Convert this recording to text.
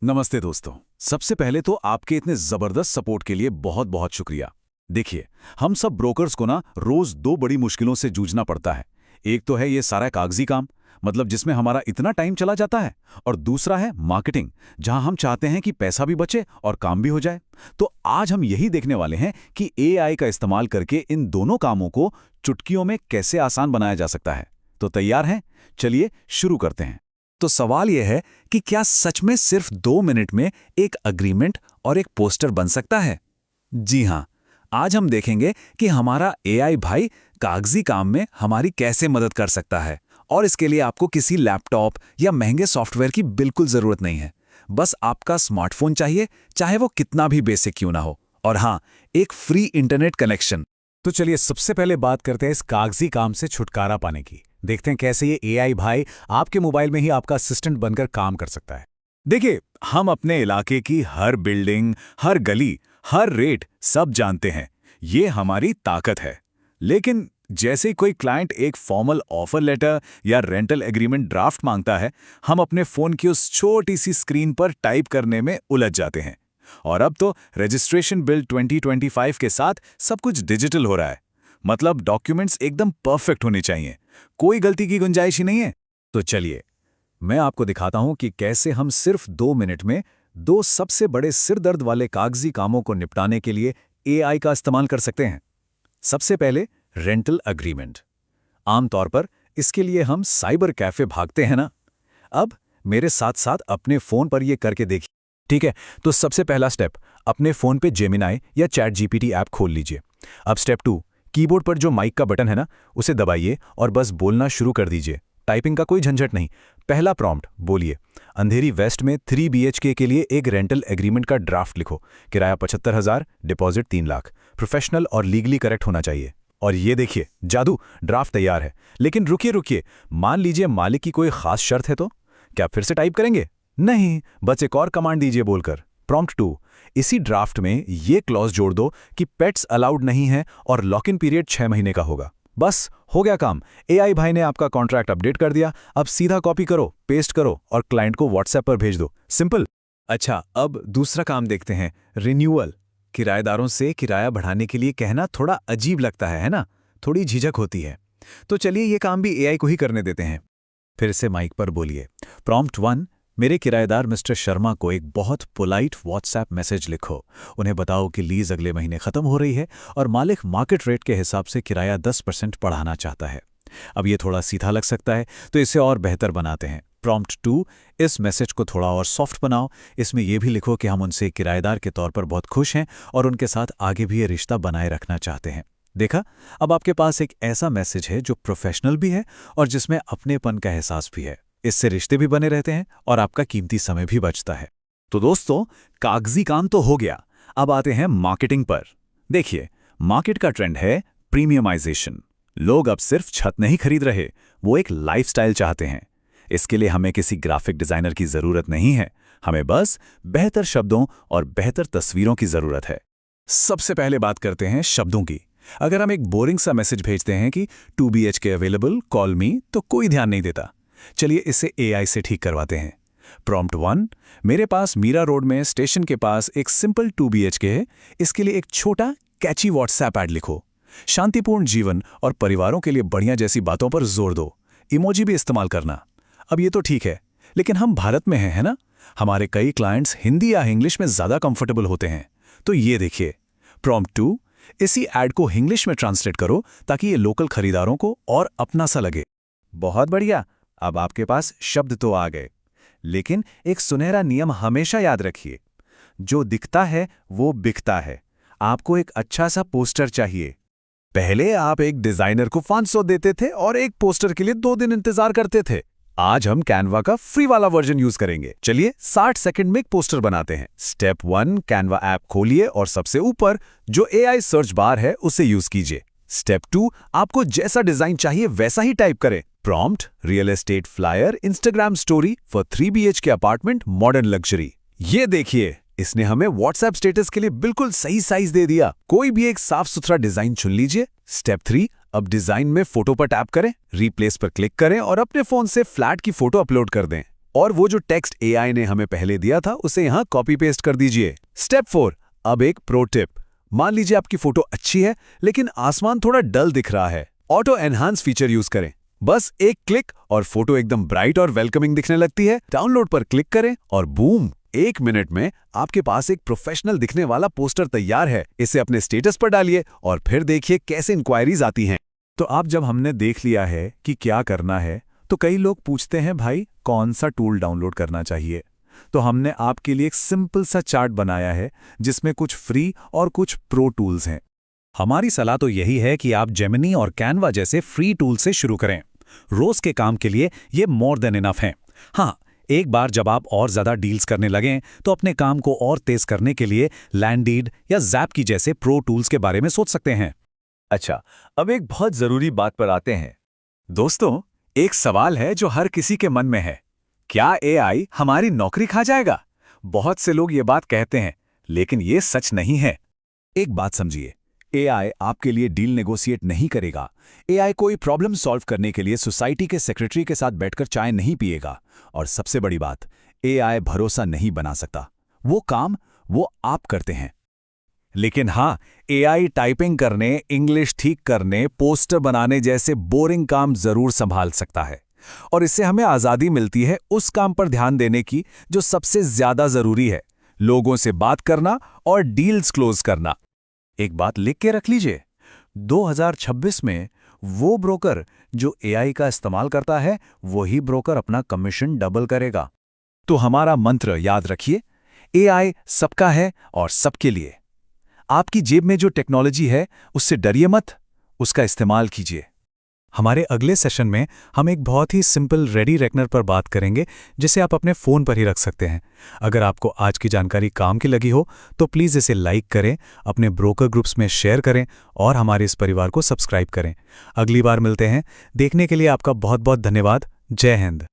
नमस्ते दोस्तों। सबसे पहले तो आपके इतने जबरदस्त सपोर्ट के लिए बहुत बहुत शुक्रिया। देखिए, हम सब ब्रोकर्स को ना रोज दो बड़ी मुश्किलों से जूझना पड़ता है। एक तो है ये सारा कागजी काम, मतलब जिसमें हमारा इतना टाइम चला जाता है, और दूसरा है मार्केटिंग, जहां हम चाहते हैं कि पैसा भी बचे और काम भी हो जाए। तो आज हम यही देखने वाले हैं कि एआई का इस्तेमाल करके इन दोनों कामों को चुटकियों में कैसे आसान बनाया जा सकता है। तो तैयार हैं? चलिए शुरू करते हैं। तो सवाल यह है कि क्या सच में सिर्फ 2 मिनट में एक अग्रीमेंट और एक पोस्टर बन सकता है? जी हां, आज हम देखेंगे कि हमारा एआई भाई कागजी काम में हमारी कैसे मदद कर सकता है। और इसके लिए आपको किसी लैपटॉप या महंगे सॉफ्टवेयर की बिल्कुल जरूरत नहीं है। बस आपका स्मार्टफोन चाहिए, चाहे वो कितना भी बेसिक क्यों ना हो। और हां, एक फ्री इंटरनेट कनेक्शन। तो चलिए सबसे पहले बात करते हैं इस कागजी काम से छुटकारा पाने की। देखते हैं कैसे ये एआई भाई आपके मोबाइल में ही आपका असिस्टेंट बनकर काम कर सकता है। देखिए, हम अपने इलाके की हर बिल्डिंग, हर गली, हर रेट सब जानते हैं। ये हमारी ताकत है। लेकिन जैसे कोई क्लाइंट एक फॉर्मल ऑफर लेटर या रेंटल एग्रीमेंट ड्राफ्ट मांगता है, हम अपने फोन की उस छोटी सी स्क्रीन पर टाइप करने में उलझ जाते हैं। और अब तो रजिस्ट्रेशन बिल 2025 के साथ सब कुछ डिजिटल हो रहा है। मतलब डॉक्यूमेंट्स एकदम परफेक्ट होने चाहिए, कोई गलती की गुंजाइश ही नहीं है। तो चलिए, मैं आपको दिखाता हूं कि कैसे हम सिर्फ 2 मिनट में दो सबसे बड़े सिरदर्द वाले कागजी कामों को निपटाने के लिए एआई का इस्तेमाल कर सकते हैं। सबसे पहले रेंटल एग्रीमेंट। आमतौर पर इसके लिए हम साइबर कैफे भागते हैं ना। अब मेरे साथ साथ अपने फोन पर यह करके देखिए। ठीक है, तो सबसे पहला स्टेप, अपने फोन पे जेमिनाई या चैट जीपीटी ऐप खोल लीजिए। अब स्टेप 2, कीबोर्ड पर जो माइक का बटन है ना, उसे दबाइए और बस बोलना शुरू कर दीजिए। टाइपिंग का कोई झंझट नहीं। पहला प्रॉम्प्ट बोलिए, अंधेरी वेस्ट में 3 BHK के लिए एक रेंटल एग्रीमेंट का ड्राफ्ट लिखो। किराया 75,000, डिपॉजिट 3 लाख। प्रोफेशनल और लीगली करेक्ट होना चाहिए। और ये देखिए, जादू, ड्राफ्ट तैयार है। लेकिन रुकिए रुकिए, मान लीजिए मालिक की कोई खास शर्त है तो क्या फिर से टाइप करेंगे? नहीं, बस एक और कमांड दीजिए बोलकर। प्रॉम्प्ट 2, इसी ड्राफ्ट में ये क्लॉज जोड़ दो कि पेट्स अलाउड नहीं है और लॉक इन पीरियड 6 महीने का होगा। बस हो गया काम। एआई भाई ने आपका कॉन्ट्रैक्ट अपडेट कर दिया। अब सीधा कॉपी करो, पेस्ट करो और क्लाइंट को व्हाट्सएप पर भेज दो। सिंपल। अच्छा, अब दूसरा काम देखते हैं, रिन्यूअल। किराएदारों से किराया बढ़ाने के लिए कहना थोड़ा अजीब लगता है ना? थोड़ी झिझक होती है। तो चलिए ये काम भी एआई को ही करने देते हैं। फिर से माइक पर बोलिए, प्रॉम्प्ट 1, मेरे किराएदार मिस्टर शर्मा को एक बहुत पोलाइट व्हाट्सएप मैसेज लिखो। उन्हें बताओ कि लीज अगले महीने खत्म हो रही है और मालिक मार्केट रेट के हिसाब से किराया 10% बढ़ाना चाहता है। अब ये थोड़ा सीधा लग सकता है, तो इसे और बेहतर बनाते हैं। प्रॉम्प्ट 2, इस मैसेज को थोड़ा और सॉफ्ट बनाओ। इसमें यह भी लिखो कि हम उनसे किराएदार के तौर पर बहुत खुश हैं और उनके साथ आगे भी ये रिश्ता बनाए रखना चाहते हैं। देखा, अब आपके पास एक ऐसा मैसेज है जो प्रोफेशनल भी है और जिसमें अपनेपन का एहसास भी है। इससे रिश्ते भी बने रहते हैं और आपका कीमती समय भी बचता है। तो दोस्तों, कागजी काम तो हो गया। अब आते हैं मार्केटिंग पर। देखिए, मार्केट का ट्रेंड है प्रीमियमाइजेशन। लोग अब सिर्फ छत नहीं खरीद रहे, वो एक लाइफस्टाइल चाहते हैं। इसके लिए हमें किसी ग्राफिक डिजाइनर की जरूरत नहीं है, हमें बस बेहतर शब्दों और बेहतर तस्वीरों की जरूरत है। सबसे पहले बात करते हैं शब्दों की। अगर हम एक बोरिंग सा मैसेज भेजते हैं कि 2 BHK अवेलेबल, कॉल मी, तो कोई ध्यान नहीं देता। चलिए इसे एआई से ठीक करवाते हैं। प्रॉम्प्ट 1, मेरे पास मीरा रोड में स्टेशन के पास एक सिंपल 2 BHK है। इसके लिए एक छोटा कैची व्हाट्सएप ऐड लिखो। शांतिपूर्ण जीवन और परिवारों के लिए बढ़िया जैसी बातों पर जोर दो। इमोजी भी इस्तेमाल करना। अब ये तो ठीक है, लेकिन हम भारत में हैं, है ना? हमारे कई क्लाइंट्स हिंदी या इंग्लिश में ज्यादा कंफर्टेबल होते हैं। तो ये देखिए, प्रॉम्प्ट 2, इसी ऐड को इंग्लिश में ट्रांसलेट करो ताकि ये लोकल खरीदारों को और अपना सा लगे। बहुत बढ़िया, अब आपके पास शब्द तो आ गए, लेकिन एक सुनहरा नियम हमेशा याद रखिए, जो दिखता है वो बिकता है। आपको एक अच्छा सा पोस्टर चाहिए। पहले आप एक डिजाइनर को 500 देते थे और एक पोस्टर के लिए 2 दिन इंतजार करते थे। आज हम कैनवा का फ्री वाला वर्जन यूज करेंगे। चलिए 60 सेकंड में एक पोस्टर बनाते हैं। स्टेप 1, कैनवा ऐप खोलिए और सबसे ऊपर जो एआई सर्च बार है उसे यूज कीजिए। स्टेप 2, आपको जैसा डिजाइन चाहिए वैसा ही टाइप करें। Prompt, real estate flyer, Instagram story for 3 BHK apartment, modern luxury. ये देखिए, इसने हमें व्हाट्सएप स्टेटस के लिए बिल्कुल सही साइज दे दिया। कोई भी एक साफ सुथरा डिजाइन चुन लीजिए। स्टेप 3, अब डिजाइन में फोटो पर टैप करें, रिप्लेस पर क्लिक करें और अपने फोन से फ्लैट की फोटो अपलोड कर दें। और वो जो टेक्स्ट एआई ने हमें पहले दिया था उसे यहाँ कॉपी पेस्ट कर दीजिए। स्टेप 4, अब एक प्रो टिप। मान लीजिए आपकी फोटो अच्छी है लेकिन आसमान थोड़ा डल दिख रहा है। ऑटो एनहांस फीचर यूज करें। बस एक क्लिक और फोटो एकदम ब्राइट और वेलकमिंग दिखने लगती है। डाउनलोड पर क्लिक करें और बूम, 1 मिनट में आपके पास एक प्रोफेशनल दिखने वाला पोस्टर तैयार है। इसे अपने स्टेटस पर डालिए और फिर देखिए कैसे इंक्वायरीज आती हैं। तो अब जब हमने देख लिया है कि क्या करना है, तो कई लोग पूछते हैं भाई कौन सा टूल डाउनलोड करना चाहिए। तो हमने आपके लिए एक सिंपल सा चार्ट बनाया है जिसमें कुछ फ्री और कुछ प्रो टूल्स हैं। हमारी सलाह तो यही है कि आप जेमिनी और कैनवा जैसे फ्री टूल से शुरू करें। रोज के काम के लिए ये मोर देन इनफ हैं। हाँ, एक बार जब आप और ज़्यादा डील्स करने लगें तो अपने काम को और तेज करने के लिए लैंडीड या ज़ैप जैसे प्रो टूल्स के बारे में सोच सकते हैं। अच्छा, अब एक बहुत ज़रूरी बात पर आते हैं। दोस्तों, एक सवाल है जो हर किसी के मन में है। क्या एआई हमारी नौकरी खा जाएगा? बहुत से लोग ये बात कहते हैं, लेकिन ये सच नहीं है। एक बात समझिए, एआई आपके लिए डील नेगोशिएट नहीं करेगा। एआई कोई प्रॉब्लम सॉल्व करने के लिए सोसाइटी के सेक्रेटरी के साथ बैठकर चाय नहीं पिएगा। और सबसे बड़ी बात, एआई भरोसा नहीं बना सकता। वो काम वो आप करते हैं। लेकिन हाँ, एआई टाइपिंग करने, इंग्लिश ठीक करने, पोस्टर बनाने जैसे बोरिंग काम जरूर संभाल सकता है। और इससे हमें आज़ादी मिलती है उस काम पर ध्यान देने की जो सबसे ज्यादा जरूरी है, लोगों से बात करना और डील्स क्लोज करना। एक बात लिख के रख लीजिए, 2026 में वो ब्रोकर जो एआई का इस्तेमाल करता है, वही ब्रोकर अपना कमीशन डबल करेगा। तो हमारा मंत्र याद रखिए, एआई सबका है और सबके लिए। आपकी जेब में जो टेक्नोलॉजी है उससे डरिए मत, उसका इस्तेमाल कीजिए। हमारे अगले सेशन में हम एक बहुत ही सिंपल रेडी रेकनर पर बात करेंगे जिसे आप अपने फ़ोन पर ही रख सकते हैं। अगर आपको आज की जानकारी काम की लगी हो तो प्लीज़ इसे लाइक करें, अपने ब्रोकर ग्रुप्स में शेयर करें और हमारे इस परिवार को सब्सक्राइब करें। अगली बार मिलते हैं। देखने के लिए आपका बहुत बहुत धन्यवाद। जय हिंद।